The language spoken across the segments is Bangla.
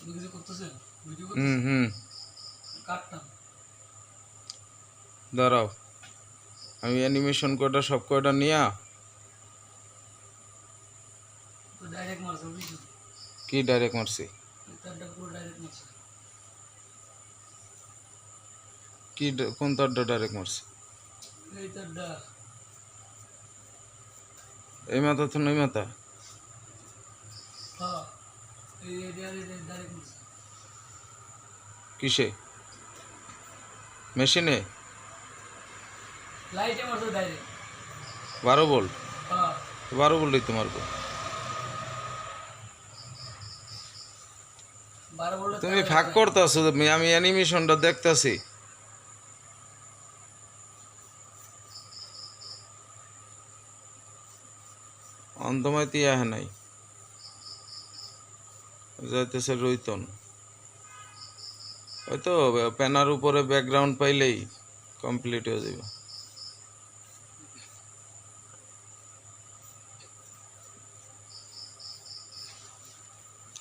কিছু করতেছেন ভিডিও হুম করতেছেন হুম কাটতাম দাঁড়াও আমি অ্যানিমেশন কয়টা সব কয়টা নিয়া তো ডাইরেক্ট মারছে বুঝছো কি ডাইরেক্ট মারছি তারটা পুরো ডাইরেক্ট মারছে কোন তারটা ডাইরেক্ট মারছি এই তারটা এই মাথা তো নই মাথা হ্যাঁ এই ডাইরেক্ট মারছে কিসে মেশিনে লাইটে মারছে ডাইরেক্ট 12 ভোল্ট হ্যাঁ 12 ভোল্টই তো মারবো 12 বলে তুমি ফাঁক করতেছো আমি অ্যানিমেশনটা দেখতাছি অন্তমাইতি আহে নাই যাইতেছে রইতন হয়তো প্যানার উপরে ব্যাকগ্রাউন্ড পাইলেই কমপ্লিট হয়ে যাবে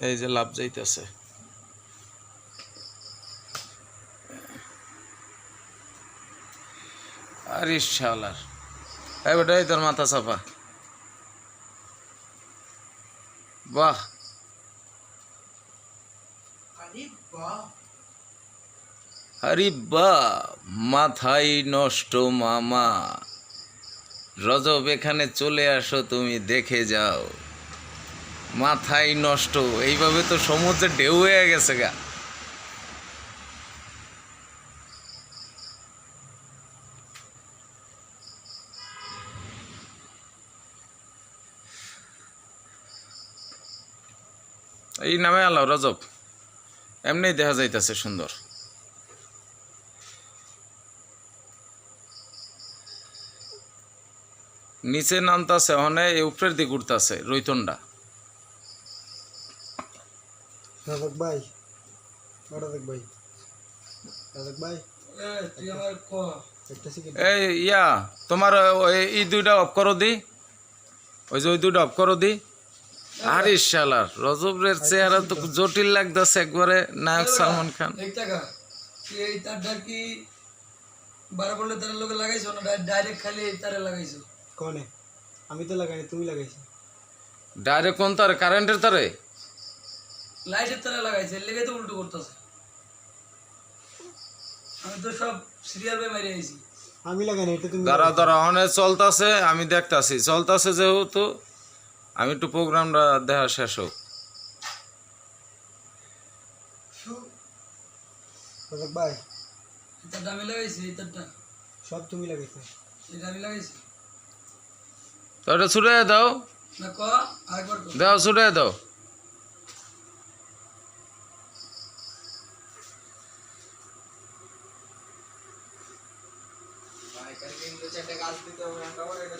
এই যে লাভ যাইতেছে আরে শালার এই বেটা এই তোর মাথা চাপা বাহ আরে বাহ মাথাই নষ্ট মামা রজব এখানে চলে আসো তুমি দেখে যাও মাথাই নষ্ট এইভাবে তো সমুদ্রে ঢেউ হয়ে গেছে গা এই নামে আল্লাহ রজব এমনি দেখা যাইতেছে সুন্দর নিচে নামতাছে অনে উপরের দিকে উঠতেছে রৈতনটা রাজাক ভাই রাজাক ভাই রাজাক ভাই তুই আমার ক একটা সেকেন্ড এই ইয়া তোমার এই দুইটা অফ করো দি ওই যে ওই দুইটা অফ করো দি আরে শালার রজবের চেহারা তো জটিল লাগতেছে একবারে নায়ক সালমান খান এই টাকা এই তারটা কি 12 বলে তার লোকে লাগাইছো না ডাইরেক্ট খালি এই তারে লাগাইছো কোনে আমি তো লাগাইনি তুমি লাগাইছো ডাইরেক্ট কোন তারে কারেন্টের তারে লাইটের তারে লাগাইছে এর লেগে তো উল্টো করতেছে আমি তো সব সিরিয়াল বাই মারি আইছি আমি লাগাইনি এটা তুমি দাঁড়া দাঁড়া অনে চলতেছে আমি দেখতাছি চলতেছে যেহেতু আমি একটু প্রোগ্রামটা দেখা শেষ হোক রাজাক ভাই এই তারটা আমি লাগাইছি এই তারটা সব তুমি লাগাইছো এটা আমি লাগাইছি তো এটা ছুটে দাও না ক আরেকবার ক দাও ছুটে দাও ভাই কালকে 2-4টা গাছ দিতে হবে আমরা এটা